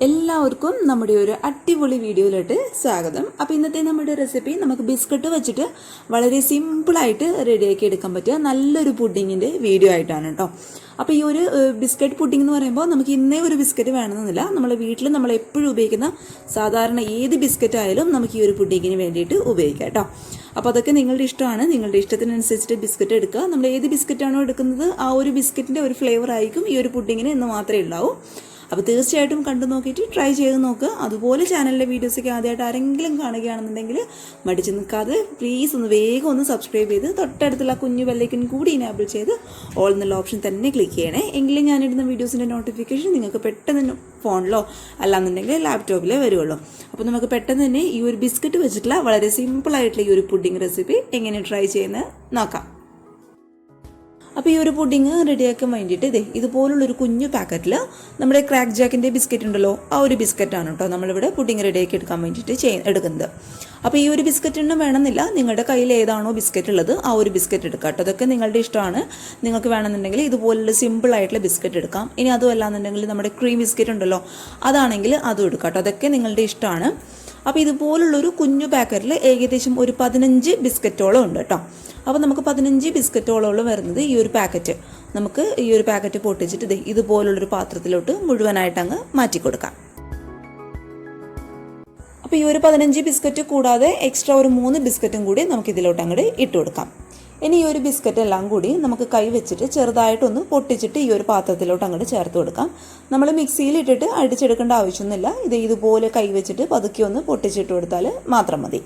എല്ലാവർക്കും നമ്മുടെ ഒരു അടിപൊളി വീഡിയോയിലോട്ട് സ്വാഗതം. അപ്പോൾ ഇന്നത്തെ നമ്മുടെ റെസിപ്പി നമുക്ക് ബിസ്ക്കറ്റ് വെച്ചിട്ട് വളരെ സിമ്പിളായിട്ട് റെഡിയാക്കി എടുക്കാൻ പറ്റിയ നല്ലൊരു പുഡിങ്ങിൻ്റെ വീഡിയോ ആയിട്ടാണ് കേട്ടോ. അപ്പോൾ ഈ ഒരു ബിസ്ക്കറ്റ് പുഡിംഗ് എന്ന് പറയുമ്പോൾ നമുക്ക് ഇന്നേ ഒരു ബിസ്ക്കറ്റ് വേണമെന്നില്ല. നമ്മളെ വീട്ടിൽ നമ്മൾ എപ്പോഴും ഉപയോഗിക്കുന്ന സാധാരണ ഏത് ബിസ്ക്കറ്റ് ആയാലും നമുക്ക് ഈ ഒരു പുഡിങ്ങിന് വേണ്ടിയിട്ട് ഉപയോഗിക്കാം കേട്ടോ. അപ്പോൾ അതൊക്കെ നിങ്ങളുടെ ഇഷ്ടമാണ്. നിങ്ങളുടെ ഇഷ്ടത്തിനനുസരിച്ചിട്ട് ബിസ്ക്കറ്റ് എടുക്കുക. നമ്മൾ ഏത് ബിസ്ക്കറ്റാണോ എടുക്കുന്നത് ആ ഒരു ബിസ്ക്കറ്റിൻ്റെ ഒരു ഫ്ലേവർ ആയിരിക്കും ഈ ഒരു പുഡിങ്ങിന് എന്ന് മാത്രമേ ഉണ്ടാവൂ. അപ്പോൾ തീർച്ചയായിട്ടും കണ്ടു നോക്കിയിട്ട് ട്രൈ ചെയ്ത് നോക്കുക. അതുപോലെ ചാനലിലെ വീഡിയോസൊക്കെ ആദ്യമായിട്ട് ആരെങ്കിലും കാണുകയാണെന്നുണ്ടെങ്കിൽ മടിച്ച് നിൽക്കാതെ പ്ലീസ് വേഗം സബ്സ്ക്രൈബ് ചെയ്ത് തൊട്ടടുത്തുള്ള കുഞ്ഞു ബെല്ലൈക്കൻ കൂടി എനേബിൾ ചെയ്ത് ഓൾ എന്നുള്ള ഓപ്ഷൻ തന്നെ ക്ലിക്ക് ചെയ്യണേ. എങ്കിലും ഞാനിടുന്ന വീഡിയോസിൻ്റെ നോട്ടിഫിക്കേഷൻ നിങ്ങൾക്ക് പെട്ടെന്ന് ഫോണിലോ അല്ലാന്നുണ്ടെങ്കിൽ ലാപ്ടോപ്പിലേ വരുള്ളൂ. അപ്പോൾ നമുക്ക് പെട്ടെന്ന് തന്നെ ഈ ഒരു ബിസ്ക്കറ്റ് വെച്ചിട്ടുള്ള വളരെ സിമ്പിളായിട്ടുള്ള ഈ ഒരു പുഡിംഗ് റെസിപ്പി എങ്ങനെ ട്രൈ ചെയ്യുന്നത് നോക്കാം. അപ്പോൾ ഈ ഒരു പുഡിങ് റെഡിയാക്കാൻ വേണ്ടിയിട്ട് ഇതുപോലുള്ളൊരു കുഞ്ഞു പാക്കറ്റിൽ നമ്മുടെ ക്രാക്ക് ജാക്കിൻ്റെ ബിസ്ക്കറ്റ് ഉണ്ടല്ലോ, ആ ഒരു ബിസ്ക്കറ്റാണ് കേട്ടോ നമ്മളിവിടെ പുഡിങ് റെഡിയാക്കി എടുക്കാൻ വേണ്ടിയിട്ട് എടുക്കുന്നത്. അപ്പോൾ ഈ ഒരു ബിസ്ക്കറ്റിന് വേണമെന്നില്ല, നിങ്ങളുടെ കയ്യിൽ ഏതാണോ ബിസ്ക്കറ്റ് ഉള്ളത് ആ ഒരു ബിസ്ക്കറ്റ് എടുക്കാം കേട്ടോ. അതൊക്കെ നിങ്ങളുടെ ഇഷ്ടമാണ്. നിങ്ങൾക്ക് വേണമെന്നുണ്ടെങ്കിൽ ഇതുപോലുള്ള സിമ്പിളായിട്ടുള്ള ബിസ്ക്കറ്റ് എടുക്കാം. ഇനി അതും അല്ലാന്നുണ്ടെങ്കിൽ നമ്മുടെ ക്രീം ബിസ്ക്കറ്റ് ഉണ്ടല്ലോ അതാണെങ്കിൽ അതും എടുക്കാം കേട്ടോ. അതൊക്കെ നിങ്ങളുടെ ഇഷ്ടമാണ്. അപ്പോൾ ഇതുപോലുള്ളൊരു കുഞ്ഞു പാക്കറ്റിൽ ഏകദേശം ഒരു 15 ബിസ്ക്കറ്റോളം ഉണ്ട് കേട്ടോ. അപ്പോൾ നമുക്ക് 15 ബിസ്ക്കറ്റോളം വരുന്നത് ഈ ഒരു പാക്കറ്റ്. നമുക്ക് ഈ ഒരു പാക്കറ്റ് പൊട്ടിച്ചിട്ട് ഇതുപോലുള്ളൊരു പാത്രത്തിലോട്ട് മുഴുവനായിട്ട് അങ്ങ് മാറ്റി കൊടുക്കാം. അപ്പോൾ ഈ ഒരു 15 ബിസ്ക്കറ്റ് കൂടാതെ എക്സ്ട്രാ ഒരു 3 ബിസ്ക്കറ്റും കൂടി നമുക്ക് ഇതിലോട്ട് അങ്ങോട്ട് ഇട്ട് കൊടുക്കാം. ഇനി ഈ ഒരു ബിസ്ക്കറ്റ് എല്ലാം കൂടി നമുക്ക് കൈ വെച്ചിട്ട് ചെറുതായിട്ടൊന്ന് പൊട്ടിച്ചിട്ട് ഈ ഒരു പാത്രത്തിലോട്ട് അങ്ങോട്ട് ചേർത്ത് കൊടുക്കാം. നമ്മൾ മിക്സിയിൽ ഇട്ടിട്ട് അടിച്ചെടുക്കേണ്ട ആവശ്യമൊന്നുമില്ല. ഇതുപോലെ കൈ വെച്ചിട്ട് പതുക്കി ഒന്ന് പൊട്ടിച്ചിട്ട് കൊടുത്താൽ മാത്രം മതി.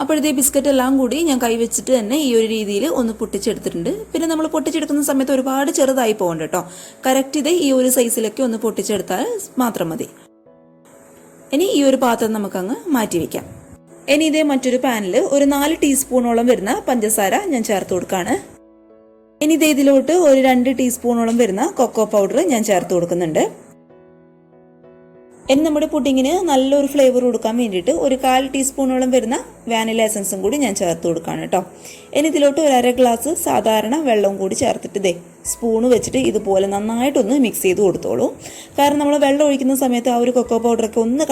അപ്പോഴത്തെ ബിസ്ക്കറ്റ് എല്ലാം കൂടി ഞാൻ കൈ വെച്ചിട്ട് തന്നെ ഈ ഒരു രീതിയിൽ ഒന്ന് പൊട്ടിച്ചെടുത്തിട്ടുണ്ട്. പിന്നെ നമ്മൾ പൊട്ടിച്ചെടുക്കുന്ന സമയത്ത് ഒരുപാട് ചെറുതായി പോകണ്ട കേട്ടോ. കറക്റ്റ് ഈ ഒരു സൈസിലൊക്കെ ഒന്ന് പൊട്ടിച്ചെടുത്താൽ മാത്രം മതി. ഇനി ഈ ഒരു പാത്രം നമുക്കങ്ങ് മാറ്റി വയ്ക്കാം. ഇനി മറ്റൊരു പാനിൽ ഒരു 4 ടീസ്പൂണോളം വരുന്ന പഞ്ചസാര ഞാൻ ചേർത്ത് കൊടുക്കുകയാണ്. ഇനി ഇതിലോട്ട് ഒരു 2 ടീസ്പൂണോളം വരുന്ന കൊക്കോ പൗഡർ ഞാൻ ചേർത്ത് കൊടുക്കുന്നുണ്ട്. ഇനി നമ്മുടെ പുഡിങ്ങിന് നല്ലൊരു ഫ്ലേവർ കൊടുക്കാൻ വേണ്ടിയിട്ട് ഒരു 1/4 ടീസ്പൂണോളം വരുന്ന വാനില എസൻസും കൂടി ഞാൻ ചേർത്ത് കൊടുക്കുകയാണ് കേട്ടോ. ഇനി ഇതിലോട്ട് ഒരു 1/2 ഗ്ലാസ് സാധാരണ വെള്ളവും കൂടി ചേർത്തിട്ട് സ്പൂണ് വെച്ചിട്ട് ഇതുപോലെ നന്നായിട്ടൊന്ന് മിക്സ് ചെയ്ത് കൊടുത്തോളൂ. കാരണം നമ്മൾ വെള്ളം ഒഴിക്കുന്ന സമയത്ത് ആ ഒരു കൊക്കോ പൗഡറൊക്കെ ഒന്ന്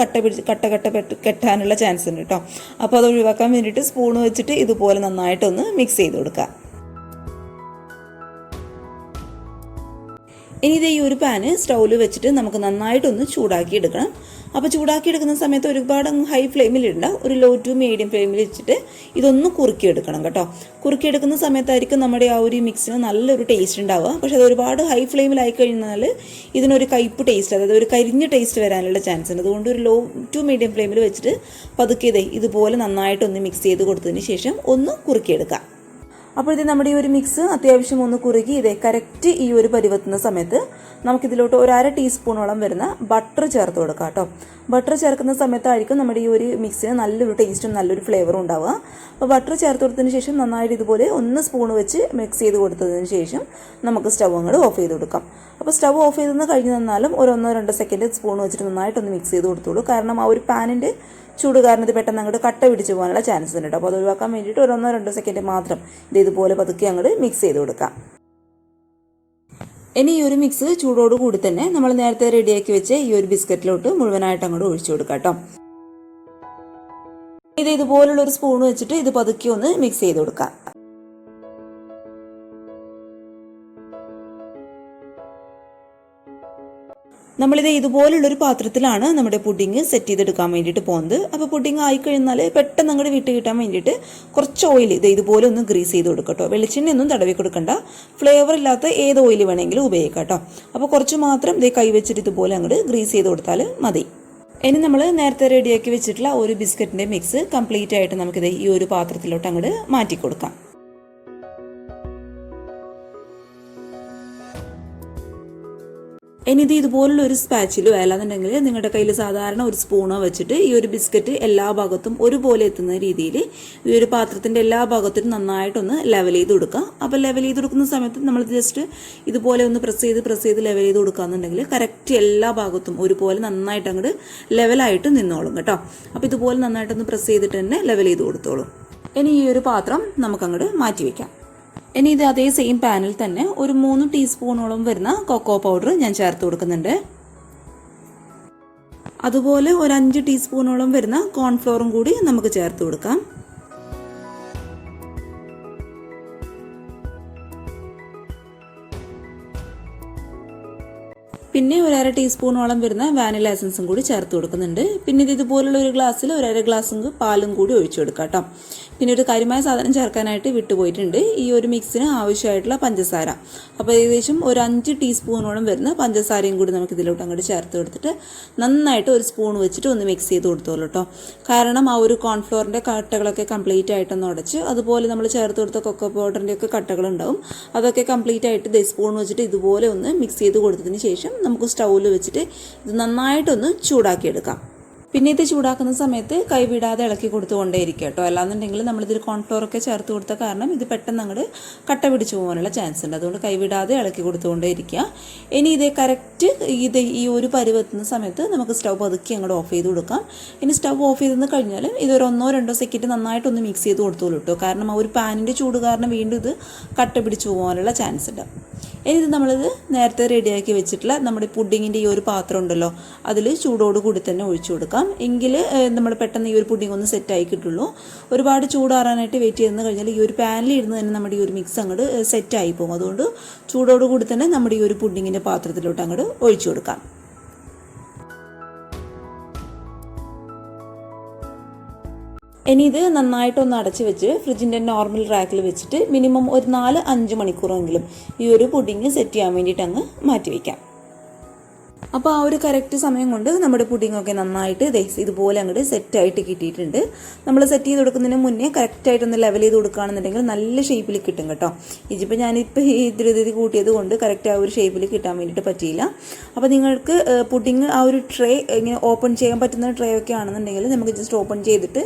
കെട്ടാനുള്ള ചാൻസ് ഉണ്ട് കേട്ടോ. അപ്പോൾ അത് ഒഴിവാക്കാൻ വേണ്ടിയിട്ട് സ്പൂണ് വെച്ചിട്ട് ഇതുപോലെ നന്നായിട്ടൊന്ന് മിക്സ് ചെയ്ത് കൊടുക്കുക. ഇനി ഈ ഒരു പാന് സ്റ്റൗവിൽ വെച്ചിട്ട് നമുക്ക് നന്നായിട്ടൊന്ന് ചൂടാക്കി എടുക്കണം. അപ്പോൾ ചൂടാക്കി എടുക്കുന്ന സമയത്ത് ഒരുപാട് ഹൈ ഫ്ലെയിമിലിടണ്ട, ഒരു ലോ ടു മീഡിയം ഫ്ലെയിമിൽ വെച്ചിട്ട് ഇതൊന്ന് കുറുക്കിയെടുക്കണം കേട്ടോ. കുറുക്കിയെടുക്കുന്ന സമയത്തായിരിക്കും നമ്മുടെ ആ ഒരു മിക്സിന് നല്ലൊരു ടേസ്റ്റ് ഉണ്ടാവുക. പക്ഷെ അത് ഒരുപാട് ഹൈ ഫ്ലെയിമിലായി കഴിഞ്ഞാൽ ഇതിനൊരു കയ്പ്പ് ടേസ്റ്റ്, അതായത് ഒരു കരിഞ്ഞ ടേസ്റ്റ് വരാനുള്ള ചാൻസ് ഉണ്ട്. അതുകൊണ്ട് ഒരു ലോ ടു മീഡിയം ഫ്ലെയിമിൽ വെച്ചിട്ട് പതുക്കെ ഇതുപോലെ നന്നായിട്ടൊന്ന് മിക്സ് ചെയ്ത് കൊടുത്തതിന് ശേഷം ഒന്ന് കുറുക്കിയെടുക്കുക. അപ്പോൾ നമ്മുടെ ഈ ഒരു മിക്സ് അത്യാവശ്യം ഒന്ന് കുറുകി കറക്റ്റ് ഈ ഒരു പരുവത്തുന്ന സമയത്ത് നമുക്കിതിലോട്ട് ഒരു 1/2 ടീസ്പൂണോളം വരുന്ന ബട്ടർ ചേർത്ത് കൊടുക്കാം കേട്ടോ. ബട്ടർ ചേർക്കുന്ന സമയത്തായിരിക്കും നമ്മുടെ ഈ ഒരു മിക്സിന് നല്ലൊരു ടേസ്റ്റും നല്ലൊരു ഫ്ലേവറും ഉണ്ടാവുക. അപ്പോൾ ബട്ടർ ചേർത്ത് കൊടുത്തതിന് ശേഷം നന്നായിട്ട് ഇതുപോലെ ഒന്ന് സ്പൂൺ വെച്ച് മിക്സ് ചെയ്ത് കൊടുത്തതിന് ശേഷം നമുക്ക് സ്റ്റവ് അങ്ങോട്ട് ഓഫ് ചെയ്ത് കൊടുക്കാം. അപ്പോൾ സ്റ്റവ് ഓഫ് ചെയ്തെന്ന് കഴിഞ്ഞ് തന്നാലും ഒരു 1-2 സെക്കൻഡ് സ്പൂൺ വെച്ചിട്ട് നന്നായിട്ടൊന്ന് മിക്സ് ചെയ്ത് കൊടുത്തോളൂ. കാരണം ആ ഒരു പാനിൻ്റെ ചൂട് കാരണം ഇത് പെട്ടെന്ന് അങ്ങോട്ട് കട്ട പിടിച്ച് പോകാനുള്ള ചാൻസ് ഉണ്ട് കേട്ടോ. അപ്പോൾ അത് ഒഴിവാക്കാൻ വേണ്ടിയിട്ട് ഒരു 1-2 സെക്കൻഡ് മാത്രം ഇതുപോലെ പതുക്കെ അങ്ങോട്ട് മിക്സ് ചെയ്ത് കൊടുക്കാം. ഇനി ഈ ഒരു മിക്സ് ചൂടോട് കൂടി തന്നെ നമ്മൾ നേരത്തെ റെഡിയാക്കി വെച്ച് ഈ ഒരു ബിസ്ക്കറ്റിലോട്ട് മുഴുവനായിട്ട് അങ്ങോട്ട് ഒഴിച്ചു കൊടുക്കാം കേട്ടോ. ഇതുപോലുള്ള ഒരു സ്പൂൺ വെച്ചിട്ട് ഇത് പതുക്കെ ഒന്ന് മിക്സ് ചെയ്ത് കൊടുക്കാം. നമ്മളിത് ഇതുപോലുള്ളൊരു പാത്രത്തിലാണ് നമ്മുടെ പുഡിങ് സെറ്റ് ചെയ്തെടുക്കാൻ വേണ്ടിയിട്ട് പോകുന്നത്. അപ്പോൾ പുഡിങ് ആയിക്കഴിഞ്ഞാൽ പെട്ടെന്ന് അങ്ങോട്ട് വിട്ട് കിട്ടാൻ വേണ്ടിയിട്ട് കുറച്ച് ഓയിൽ ഇതുപോലെ ഒന്ന് ഗ്രീസ് ചെയ്ത് കൊടുക്കട്ടോ. വെളിച്ചെണ്ണയൊന്നും തടവി കൊടുക്കണ്ട, ഫ്ലേവർ ഇല്ലാത്ത ഏത് ഓയിൽ വേണമെങ്കിലും ഉപയോഗിക്കാം കേട്ടോ. അപ്പോൾ കുറച്ച് മാത്രം കൈ വെച്ചിട്ട് ഇതുപോലെ അങ്ങോട്ട് ഗ്രീസ് ചെയ്ത് കൊടുത്താൽ മതി. ഇനി നമ്മൾ നേരത്തെ റെഡിയാക്കി വെച്ചിട്ടുള്ള ഒരു ബിസ്ക്കറ്റിൻ്റെ മിക്സ് കംപ്ലീറ്റ് ആയിട്ട് നമുക്കിത് ഈ ഒരു പാത്രത്തിലോട്ട് അങ്ങോട്ട് മാറ്റി കൊടുക്കാം. ഇനി ഇതുപോലുള്ള ഒരു സ്പാച്ചിലോ അല്ലാന്നുണ്ടെങ്കിൽ നിങ്ങളുടെ കയ്യിൽ സാധാരണ ഒരു സ്പൂണോ വെച്ചിട്ട് ഈ ഒരു ബിസ്ക്കറ്റ് എല്ലാ ഭാഗത്തും ഒരുപോലെ എത്തുന്ന രീതിയിൽ ഈ ഒരു പാത്രത്തിൻ്റെ എല്ലാ ഭാഗത്തും നന്നായിട്ടൊന്ന് ലെവൽ ചെയ്ത് കൊടുക്കുക. അപ്പോൾ ലെവൽ ചെയ്ത് കൊടുക്കുന്ന സമയത്ത് നമ്മൾ ജസ്റ്റ് ഇതുപോലെ ഒന്ന് പ്രസ് ചെയ്ത് ലെവൽ ചെയ്ത് കൊടുക്കുകയെന്നുണ്ടെങ്കിൽ കറക്റ്റ് എല്ലാ ഭാഗത്തും ഒരുപോലെ നന്നായിട്ട് അങ്ങോട്ട് ലെവലായിട്ട് നിന്നോളും കേട്ടോ. അപ്പോൾ ഇതുപോലെ നന്നായിട്ടൊന്ന് പ്രസ് ചെയ്തിട്ട് തന്നെ ലെവൽ ചെയ്ത് കൊടുത്തോളും. ഇനി ഈ ഒരു പാത്രം നമുക്കങ്ങോട്ട് മാറ്റി വയ്ക്കാം. ഇനി ഇത് അതേ സെയിം പാനിൽ തന്നെ ഒരു 3 ടീസ്പൂണോളം വരുന്ന കൊക്കോ പൗഡർ ഞാൻ ചേർത്ത് കൊടുക്കുന്നുണ്ട്. അതുപോലെ ഒരു 5 ടീസ്പൂണോളം വരുന്ന കോൺഫ്ലോറും കൂടി നമുക്ക് ചേർത്ത് കൊടുക്കാം. പിന്നെ ഒരു 1/2 ടീസ്പൂണോളം വരുന്ന വാനില എസൻസും കൂടി ചേർത്ത് കൊടുക്കുന്നുണ്ട്. പിന്നെ ഇത് ഇതുപോലുള്ള ഒരു ഗ്ലാസ്സിൽ ഒരു 1/2 ഗ്ലാസ് പാലും കൂടി ഒഴിച്ചു കൊടുക്കാം കേട്ടോ. പിന്നെ ഒരു കാര്യമായ സാധനം ചേർക്കാനായിട്ട് വിട്ടുപോയിട്ടുണ്ട്, ഈ ഒരു മിക്സിന് ആവശ്യമായിട്ടുള്ള പഞ്ചസാര. അപ്പോൾ ഏകദേശം ഒരു 5 ടീസ്പൂണോളം വരുന്ന പഞ്ചസാരയും കൂടി നമുക്ക് ഇതിലോട്ട് അങ്ങോട്ട് ചേർത്ത് കൊടുത്തിട്ട് നന്നായിട്ട് ഒരു സ്പൂൺ വെച്ചിട്ട് ഒന്ന് മിക്സ് ചെയ്ത് കൊടുത്തോളൂ കേട്ടോ. കാരണം ആ ഒരു കോൺഫ്ലോറിൻ്റെ കട്ടകളൊക്കെ കംപ്ലീറ്റ് ആയിട്ടൊന്ന് ഉടച്ച്, അതുപോലെ നമ്മൾ ചേർത്ത് കൊടുത്ത കൊക്കോ പൗഡറിൻ്റെ ഒക്കെ കട്ടകളുണ്ടാവും, അതൊക്കെ കംപ്ലീറ്റ് ആയിട്ട് സ്പൂൺ വെച്ചിട്ട് ഇതുപോലെ ഒന്ന് മിക്സ് ചെയ്ത് കൊടുത്തതിന് ശേഷം നമുക്ക് സ്റ്റൗവിൽ വെച്ചിട്ട് ഇത് നന്നായിട്ടൊന്ന് ചൂടാക്കിയെടുക്കാം. പിന്നെ ഇത് ചൂടാക്കുന്ന സമയത്ത് കൈവിടാതെ ഇളക്കി കൊടുത്തുകൊണ്ടേയിരിക്കുക കേട്ടോ. അല്ലാന്നുണ്ടെങ്കിൽ നമ്മളിതിൽ കോൺഫ്ലോറൊക്കെ ചേർത്ത് കൊടുത്ത കാരണം ഇത് പെട്ടെന്ന് അങ്ങോട്ട് കട്ട പിടിച്ചു പോകാനുള്ള ചാൻസ് ഉണ്ട്. അതുകൊണ്ട് കൈവിടാതെ ഇളക്കി കൊടുത്തുകൊണ്ടേയിരിക്കുക. ഇനി ഇതേ കറക്റ്റ് ഈ ഒരു പരുവെത്തുന്ന സമയത്ത് നമുക്ക് സ്റ്റൗ പതുക്കി അങ്ങോട്ട് ഓഫ് ചെയ്ത് കൊടുക്കാം. ഇനി സ്റ്റൗ ഓഫ് ചെയ്തെന്ന് കഴിഞ്ഞാൽ ഇതൊരു 1-2 സെക്കൻഡ് നന്നായിട്ടൊന്ന് മിക്സ് ചെയ്ത് കൊടുത്തോളൂ കേട്ടോ. കാരണം ആ ഒരു പാനിൻ്റെ ചൂട് കാരണം വീണ്ടും ഇത് കട്ട പിടിച്ചു പോകാനുള്ള ചാൻസ് ഉണ്ട്. ഇനി ഇത് നമ്മളിത് നേരത്തെ റെഡിയാക്കി വെച്ചിട്ടുള്ള നമ്മുടെ പുഡിങ്ങിൻ്റെ ഈ ഒരു പാത്രം ഉണ്ടല്ലോ, അതിൽ ചൂടോട് കൂടി തന്നെ ഒഴിച്ചു കൊടുക്കാം. എങ്കിൽ നമ്മൾ പെട്ടെന്ന് ഈ ഒരു പുഡിങ് ഒന്ന് സെറ്റായി കിട്ടുള്ളൂ. ഒരുപാട് ചൂടാറാനായിട്ട് വെയിറ്റ് ചെയ്തെന്ന് കഴിഞ്ഞാൽ ഈ ഒരു പാനിൽ ഇരുന്ന് തന്നെ നമ്മുടെ ഈ ഒരു മിക്സ് അങ്ങോട്ട് സെറ്റായി പോകും. അതുകൊണ്ട് ചൂടോട് കൂടി തന്നെ നമ്മുടെ ഈ ഒരു പുഡിങ്ങിൻ്റെ പാത്രത്തിലോട്ട് അങ്ങോട്ട് ഒഴിച്ചു കൊടുക്കാം. ഇനി ഇത് നന്നായിട്ടൊന്ന് അടച്ച് വെച്ച് ഫ്രിഡ്ജിൻ്റെ നോർമൽ റാക്കിൽ വെച്ചിട്ട് മിനിമം ഒരു 4-5 മണിക്കൂറെങ്കിലും ഈ ഒരു പുഡിങ് സെറ്റ് ചെയ്യാൻ വേണ്ടിയിട്ട് അങ്ങ് മാറ്റി വയ്ക്കാം. അപ്പോൾ ആ ഒരു കറക്റ്റ് സമയം കൊണ്ട് നമ്മുടെ പുഡിങ്ങൊക്കെ നന്നായിട്ട് ഇതുപോലെ അങ്ങോട്ട് സെറ്റായിട്ട് കിട്ടിയിട്ടുണ്ട്. നമ്മൾ സെറ്റ് ചെയ്ത് കൊടുക്കുന്നതിന് മുന്നേ കറക്റ്റായിട്ടൊന്ന് ലെവൽ ചെയ്ത് കൊടുക്കുകയാണെന്നുണ്ടെങ്കിൽ നല്ല ഷേപ്പിൽ കിട്ടും കേട്ടോ. ഇതിപ്പോൾ ഞാനിപ്പോൾ ഈ ധൃതി കൂട്ടിയത് കൊണ്ട് കറക്റ്റ് ആ ഒരു ഷേപ്പിൽ കിട്ടാൻ വേണ്ടിയിട്ട് പറ്റിയില്ല. അപ്പോൾ നിങ്ങൾക്ക് പുഡിങ് ആ ഒരു ട്രേ ഇങ്ങനെ ഓപ്പൺ ചെയ്യാൻ പറ്റുന്ന ട്രേ ഒക്കെ ആണെന്നുണ്ടെങ്കിൽ നമുക്ക് ജസ്റ്റ് ഓപ്പൺ ചെയ്തിട്ട്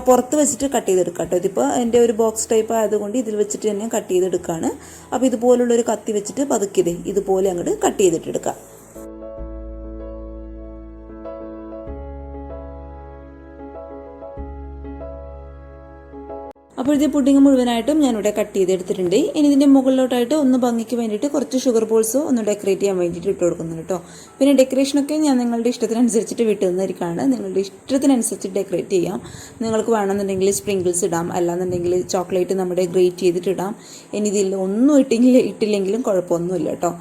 പുറത്ത് വെച്ചിട്ട് കട്ട് ചെയ്തെടുക്കാം കേട്ടോ. ഇതിപ്പോൾ എൻ്റെ ഒരു ബോക്സ് ടൈപ്പ് ആയതുകൊണ്ട് ഇതിൽ വെച്ചിട്ട് തന്നെ കട്ട് ചെയ്തെടുക്കുകയാണ്. അപ്പോൾ ഇതുപോലുള്ളൊരു കത്തി വെച്ചിട്ട് പതുക്കിയത് ഇതുപോലെ അങ്ങോട്ട് കട്ട് ചെയ്തിട്ടെടുക്കാം. അപ്പോൾ ഇത് പുഡിങ് മുഴുവനായിട്ടും ഞാനിവിടെ കട്ട് ചെയ്തെടുത്തിട്ടുണ്ട്. ഇനി ഇതിൻ്റെ മുകളിലോട്ടായിട്ട് ഒന്ന് ഭംഗിക്ക് വേണ്ടിയിട്ട് കുറച്ച് ഷുഗർ ബോൾസ് ഒന്ന് ഡെക്കറേറ്റ് ചെയ്യാൻ വേണ്ടിയിട്ട് ഇട്ട് കൊടുക്കുന്നുണ്ട് കേട്ടോ. പിന്നെ ഡെക്കറേഷനൊക്കെ ഞാൻ നിങ്ങളുടെ ഇഷ്ടത്തിനനുസരിച്ചിട്ട് വിട്ടു തന്നിരിക്കുകയാണ്. നിങ്ങളുടെ ഇഷ്ടത്തിനനുസരിച്ച് ഡെക്കറേറ്റ് ചെയ്യാം. നിങ്ങൾക്ക് വേണമെന്നുണ്ടെങ്കിൽ സ്പ്രിങ്കിൾസ് ഇടാം, അല്ലാന്നുണ്ടെങ്കിൽ ചോക്ലേറ്റ് നമ്മുടെ ഗ്രേറ്റ് ചെയ്തിട്ട് ഇടാം. ഇനി ഇതിൽ ഒന്നും ഇട്ടില്ലെങ്കിലും കുഴപ്പമൊന്നുമില്ല കേട്ടോ.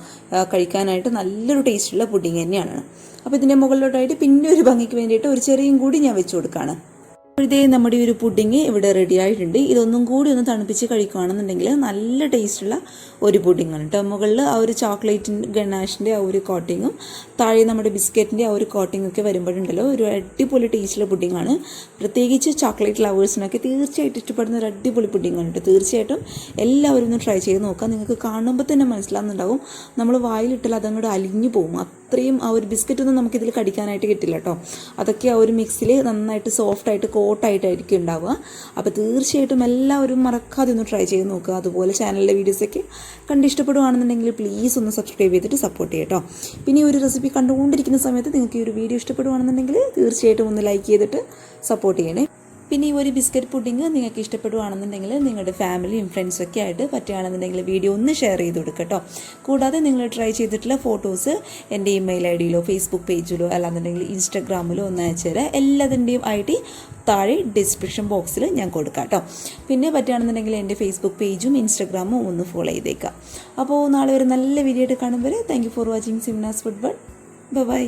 കഴിക്കാനായിട്ട് നല്ലൊരു ടേസ്റ്റുള്ള പുഡിങ് തന്നെയാണ്. അപ്പോൾ ഇതിൻ്റെ മുകളിലോട്ടായിട്ട് പിന്നെ ഒരു ഭംഗിക്ക് വേണ്ടിയിട്ട് ഒരു ചെറിയും കൂടി ഞാൻ വെച്ച് കൊടുക്കുകയാണ്. ഇപ്പോഴത്തെ നമ്മുടെ ഒരു പുഡിങ് ഇവിടെ റെഡി ആയിട്ടുണ്ട്. ഇതൊന്നും കൂടി ഒന്ന് തണുപ്പിച്ച് കഴിക്കുകയാണെന്നുണ്ടെങ്കിൽ നല്ല ടേസ്റ്റുള്ള ഒരു പുഡിങ്ങാണ് കേട്ടോ. മുകളിൽ ആ ഒരു ചോക്ലേറ്റിൻ്റെ ഗണാഷിൻ്റെ ആ ഒരു കോട്ടിങ്ങും താഴെ നമ്മുടെ ബിസ്ക്കറ്റിൻ്റെ ആ ഒരു കോട്ടിങ്ങും ഒക്കെ വരുമ്പോഴുണ്ടല്ലോ ഒരു അടിപൊളി ടേസ്റ്റുള്ള പുഡിങ്ങാണ്. പ്രത്യേകിച്ച് ചോക്ലേറ്റ് ലവേഴ്സിനൊക്കെ തീർച്ചയായിട്ടും ഇഷ്ടപ്പെടുന്ന ഒരു അടിപൊളി പുഡിങ്ങാണ് കേട്ടോ. തീർച്ചയായിട്ടും എല്ലാവരും ഒന്ന് ട്രൈ ചെയ്ത് നോക്കാം. നിങ്ങൾക്ക് കാണുമ്പോൾ തന്നെ മനസ്സിലാകുന്നുണ്ടാവും, നമ്മൾ വായിലിട്ടാൽ അതങ്ങോട്ട് അലിഞ്ഞു പോകും. അത്രയും ആ ഒരു ബിസ്ക്കറ്റൊന്നും നമുക്കിതിൽ കടിക്കാനായിട്ട് കിട്ടില്ല കേട്ടോ. അതൊക്കെ ആ ഒരു മിക്സിൽ നന്നായിട്ട് സോഫ്റ്റായിട്ട് കോട്ടായിട്ടായിരിക്കും ഉണ്ടാവുക. അപ്പോൾ തീർച്ചയായിട്ടും എല്ലാവരും മറക്കാതെ ഒന്ന് ട്രൈ ചെയ്ത് നോക്കുക. അതുപോലെ ചാനലിലെ വീഡിയോസൊക്കെ കണ്ടിഷ്ടപ്പെടുകയാണെന്നുണ്ടെങ്കിൽ പ്ലീസ് ഒന്ന് സബ്സ്ക്രൈബ് ചെയ്തിട്ട് സപ്പോർട്ട് ചെയ്യാം കേട്ടോ. പിന്നെ ഈ ഒരു റെസിപ്പി കണ്ടുകൊണ്ടിരിക്കുന്ന സമയത്ത് നിങ്ങൾക്ക് ഈ ഒരു വീഡിയോ ഇഷ്ടപ്പെടുകയാണെന്നുണ്ടെങ്കിൽ തീർച്ചയായിട്ടും ഒന്ന് ലൈക്ക് ചെയ്തിട്ട് സപ്പോർട്ട് ചെയ്യണേ. പിന്നെ ഈ ഒരു ബിസ്ക്കറ്റ് പുഡിങ് നിങ്ങൾക്ക് ഇഷ്ടപ്പെടുകയാണെന്നുണ്ടെങ്കിൽ നിങ്ങളുടെ ഫാമിലിയും ഫ്രണ്ട്സൊക്കെ ആയിട്ട് പറ്റുകയാണെന്നുണ്ടെങ്കിൽ വീഡിയോ ഒന്ന് ഷെയർ ചെയ്ത് കൊടുക്കുക കേട്ടോ. കൂടാതെ നിങ്ങൾ ട്രൈ ചെയ്തിട്ടുള്ള ഫോട്ടോസ് എൻ്റെ ഇമെയിൽ ഐ ഡിയിലോ ഫേസ്ബുക്ക് പേജിലോ അല്ലാന്നുണ്ടെങ്കിൽ ഇൻസ്റ്റാഗ്രാമിലോ ഒന്ന് അയച്ചു തരാം. എല്ലാത്തിൻ്റെയും ഐ.ഡി താഴെ ഡിസ്ക്രിപ്ഷൻ ബോക്സിൽ ഞാൻ കൊടുക്കാം കേട്ടോ. പിന്നെ പറ്റുകയാണെന്നുണ്ടെങ്കിൽ എൻ്റെ ഫേസ്ബുക്ക് പേജും ഇൻസ്റ്റാഗ്രാമും ഒന്ന് ഫോളോ ചെയ്തേക്കാം. അപ്പോൾ നാളെ ഒരു നല്ല വീഡിയോ ആയിട്ട് കാണുമ്പോൾ thank you for watching Simnas food world. By.